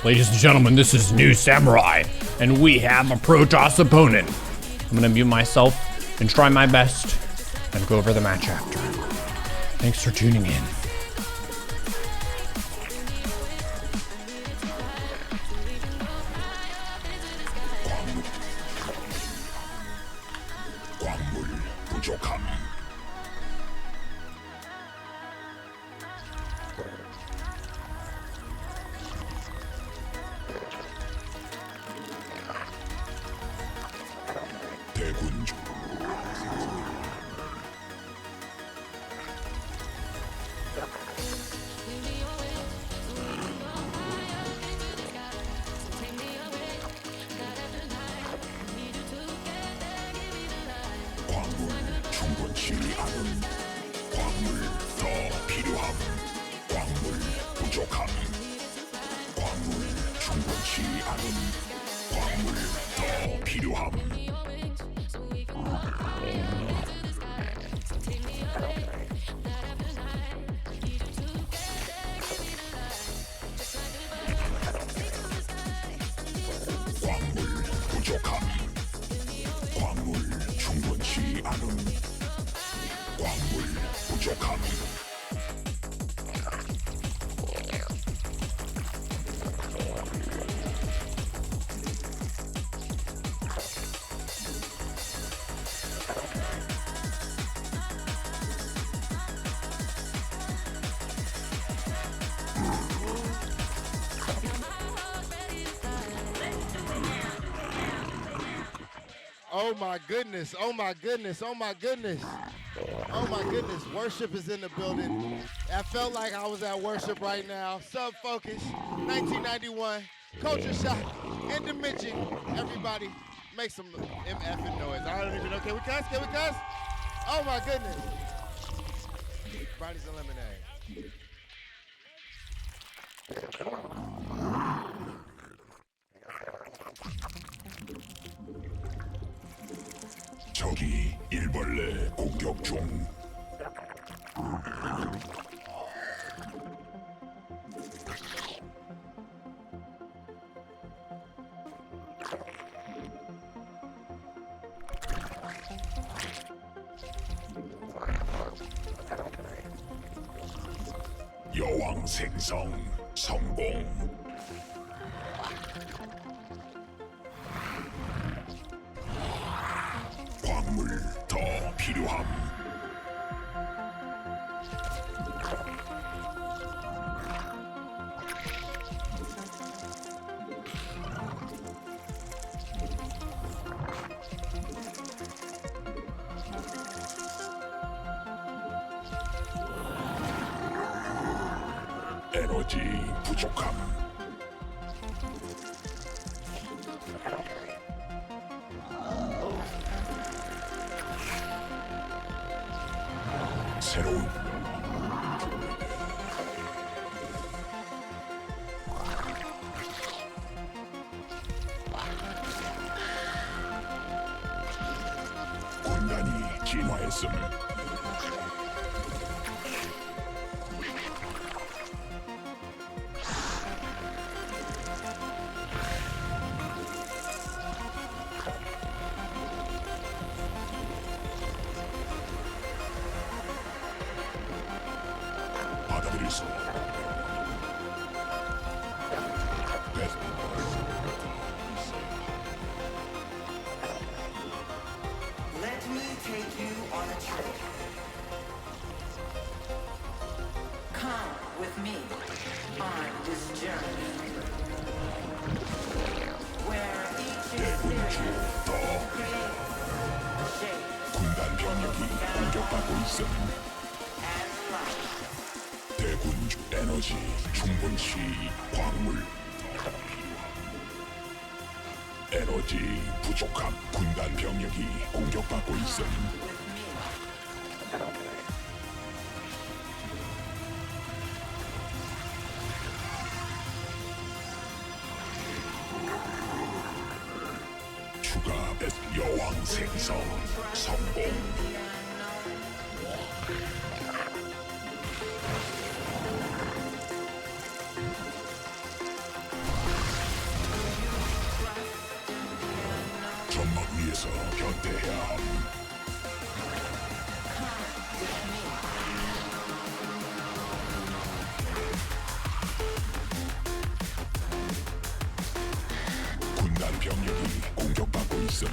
Ladies and gentlemen, this is New Samurai, and we have a Protoss opponent. I'm gonna mute myself and try my best and go over the match after. Thanks for tuning in. Oh my goodness, oh my goodness, oh my goodness. Oh my goodness, worship is in the building. I felt like I was at worship right now. Sub Focus, 1991, Culture Shock, and Dimension. Everybody make some MFing noise. I don't even know, can we cuss, can we cuss? Oh my goodness. Bodies and lemonade. 적이 일벌레 공격 중. 여왕 생성 성공. 광물 더 필요함. 에너지 부족함. 새로운 군단이 진화했음. 받아들일 수 Let me take you on a trip. Come with me on this journey. Where each experience creates shape 군단 병력이 공격받고 있음. and life. 대군주 에너지 충분치 광물 에너지 부족함. 군단 병력이 공격받고 있음. 추가 여왕 생성 성공. 장막 위에서 견뎌야 함. 군단 병력이 공격받고 있음.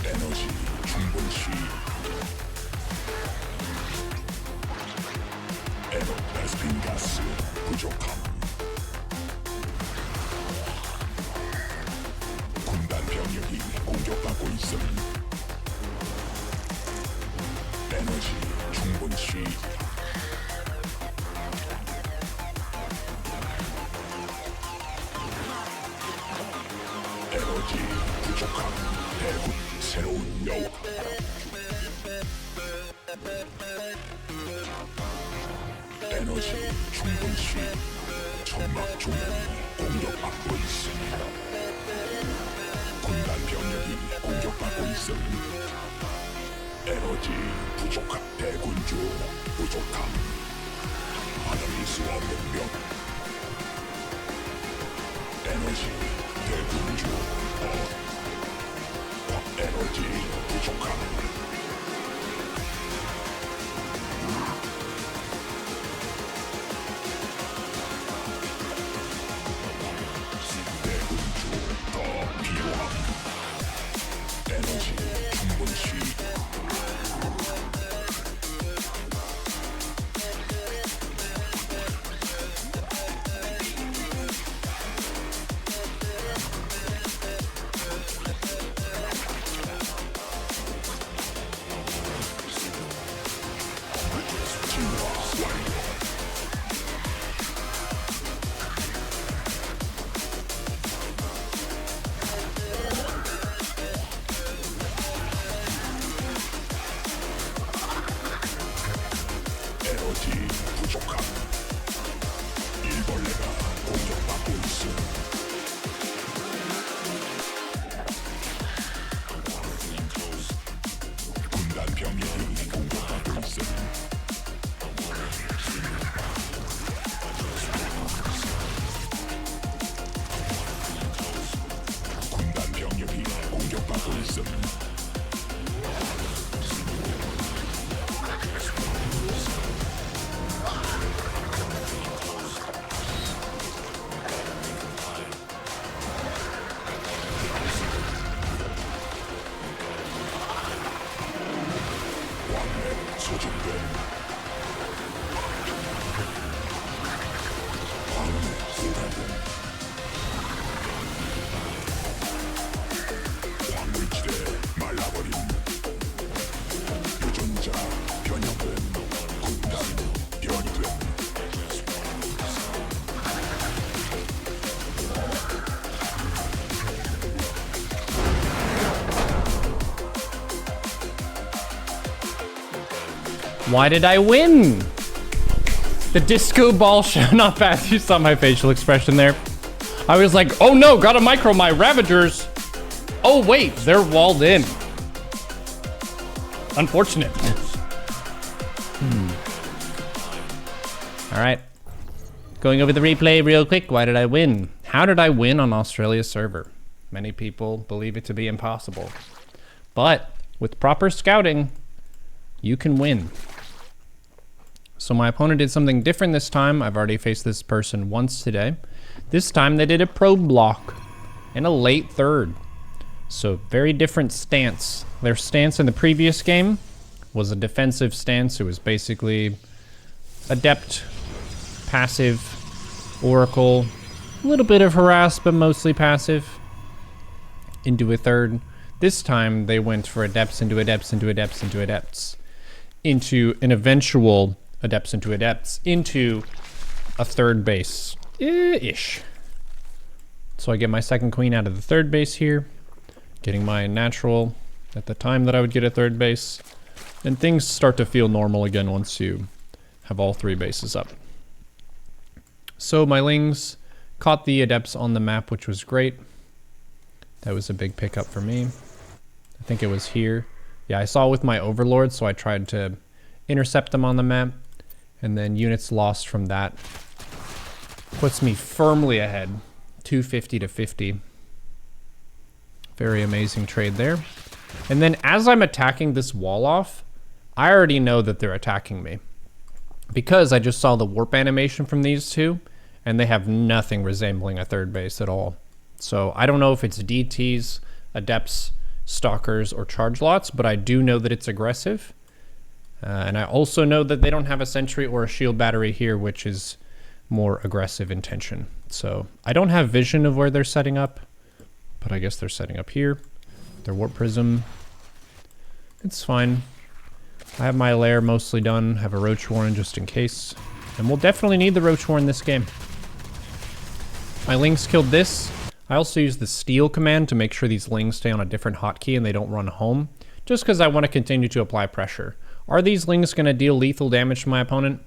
에너지 충분치. 베스핀 가스 부족함. 군단 병력이 공격받고 있음. 에너지 충분치. 에너지 부족함. 대군 새로운 여우. 에너지 충분치. 천막 조명이 공격받고 있습니다. 군단 병력이 공격받고 있음. 에너지 부족함. 대군주 부족함. 하늘일 수 없는 명. 에너지 대군주 에너지 부족함. 에너지 충분치. 에너지 부족함. 일벌레가 공격받고 있음. 군단 병력이 공격받고 있음. 군단 병력이 공격받고 있음. 소진된 황혼의 소라든 광물지대 말라버린 유전자 변형된 군단 변이된 Why did I win? The disco ball show. Not bad. You saw my facial expression there. I was like, oh no, gotta micro my Ravagers. Oh wait, they're walled in. Unfortunate. All right. Going over the replay real quick. Why did I win? How did I win on Australia's server? Many people believe it to be impossible. But with proper scouting, you can win. So my opponent did something different this time. I've already faced this person once today. This time they did a probe block in a late third. So very different stance. Their stance in the previous game was a defensive stance. It was basically adept, passive, oracle, a little bit of harass, but mostly passive into a third. This time they went for adepts into adepts into adepts into adepts into an eventual adepts into adepts into a third base ish. So I get my second queen out of the third base here, getting my natural at the time that I would get a third base, and things start to feel normal again once you have all three bases up. So my lings caught the adepts on the map, which was great. That was a big pickup for me. I think it was here. Yeah, I saw it with my overlord, so I tried to intercept them on the map, and then units lost from that Puts me firmly ahead. 250 to 50. Very amazing trade there. And then as I'm attacking this wall off, I already know that they're attacking me. Because I just saw the warp animation from these two, and they have nothing resembling a third base at all. So I don't know if it's DTs, Adepts, Stalkers, or Charge Lots, but I do know that it's aggressive. And I also know that they don't have a Sentry or a Shield Battery here, which is more aggressive intention. So I don't have vision of where they're setting up, but I guess they're setting up here. Their Warp Prism. It's fine. I have my lair mostly done. Have a Roach Warren just in case. And we'll definitely need the Roach Warren this game. My Lings killed this. I also use the Steal command to make sure these Lings stay on a different hotkey and they don't run home. Just because I want to continue to apply pressure. Are these Lings going to deal lethal damage to my opponent?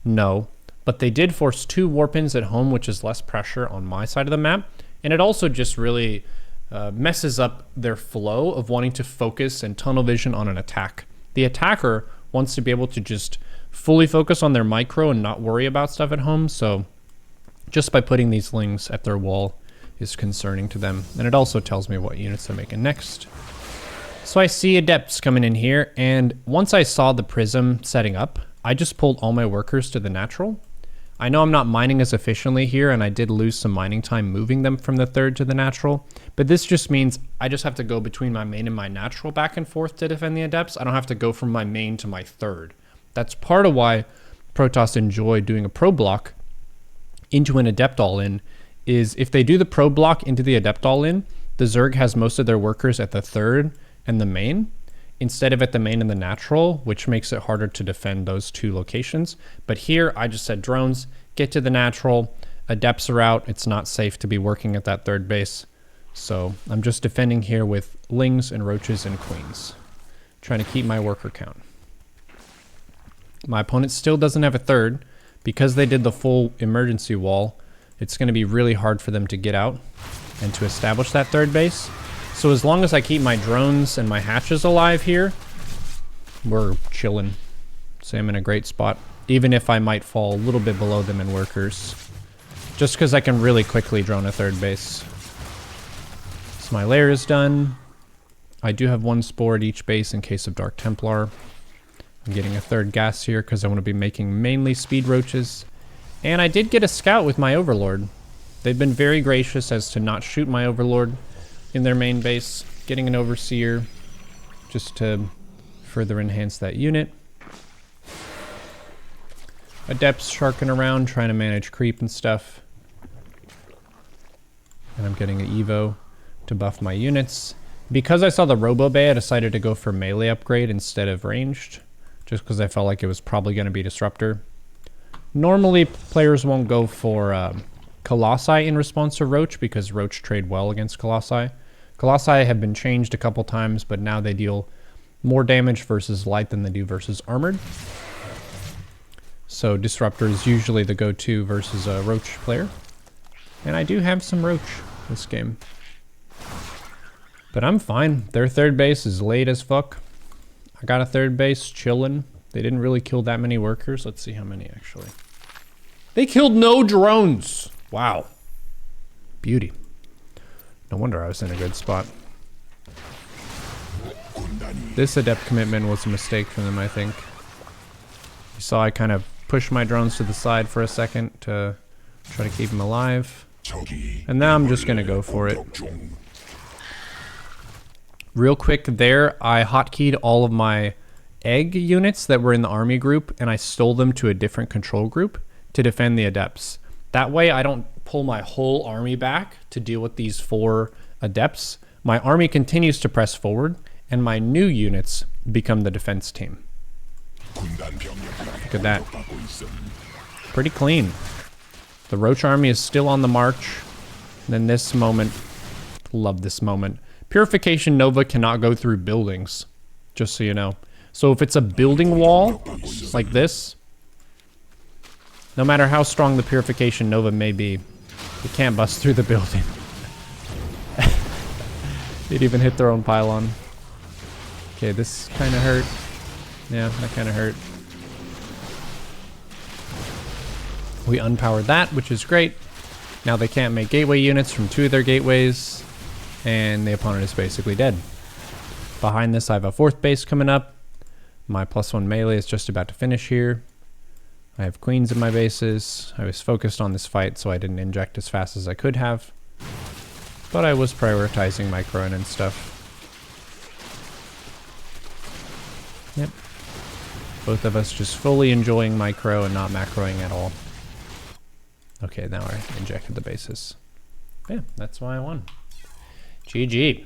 No. But they did force 2 Warpins at home, which is less pressure on my side of the map. And it also just really messes up their flow of wanting to focus and tunnel vision on an attack. The attacker wants to be able to just fully focus on their micro and not worry about stuff at home. So just by putting these Lings at their wall is concerning to them. And it also tells me what units they're making next. So I see Adepts coming in here, and once I saw the Prism setting up, I just pulled all my workers to the natural. I know I'm not mining as efficiently here, and I did lose some mining time moving them from the third to the natural, but this just means I just have to go between my main and my natural back and forth to defend the Adepts. I don't have to go from my main to my third. That's part of why Protoss enjoy doing a pro block into an Adept all-in, is if they do the pro block into the Adept all-in, the Zerg has most of their workers at the third and the main, instead of at the main and the natural, which makes it harder to defend those 2 locations. But here, I just said drones, get to the natural, Adepts are out, it's not safe to be working at that third base. So I'm just defending here with Lings and Roaches and Queens, trying to keep my worker count. My opponent still doesn't have a third. Because they did the full emergency wall, it's going to be really hard for them to get out and to establish that third base. So as long as I keep my drones and my hatches alive here, we're chilling. So I'm in a great spot, even if I might fall a little bit below them in workers. Just because I can really quickly drone a third base. So my lair is done. I do have 1 spore at each base in case of Dark Templar. I'm getting a third gas here because I want to be making mainly speed roaches. And I did get a scout with my Overlord. They've been very gracious as to not shoot my Overlord in their main base. Getting an Overseer just to further enhance that unit. Adepts sharking around, trying to manage creep and stuff. And I'm getting an Evo to buff my units. Because I saw the Robo Bay, I decided to go for melee upgrade instead of ranged. Just because I felt like it was probably going to be Disruptor. Normally, players won't go for Colossi in response to Roach, because Roach trade well against Colossi. Colossi have been changed a couple times, but now they deal more damage versus light than they do versus armored. So Disruptor is usually the go-to versus a Roach player. And I do have some Roach this game. But I'm fine. Their third base is late as fuck. I got a third base chilling. They didn't really kill that many workers. Let's see how many actually. They killed no drones. Wow. Beauty. No wonder I was in a good spot. This Adept commitment was a mistake for them, I think. You saw I kind of pushed my drones to the side for a second to try to keep them alive. And now I'm just going to go for it. Real quick there, I hotkeyed all of my egg units that were in the army group, and I stole them to a different control group to defend the Adepts. That way I don't pull my whole army back to deal with these 4 Adepts. My army continues to press forward, and my new units become the defense team. Look at that. Pretty clean. The Roach army is still on the march. And then this moment, love this moment. Purification Nova cannot go through buildings, just so you know. So if it's a building wall, like this, no matter how strong the Purification Nova may be, it can't bust through the building. They'd even hit their own pylon. Okay, this kind of hurt. Yeah, that kind of hurt. We unpowered that, which is great. Now they can't make gateway units from 2 of their gateways, and the opponent is basically dead. Behind this, I have a 4th base coming up. My +1 melee is just about to finish here. I have queens in my bases. I was focused on this fight, so I didn't inject as fast as I could have. But I was prioritizing microing and stuff. Yep. Both of us just fully enjoying micro and not macroing at all. Okay, now I injected the bases. Yeah, that's why I won. GG.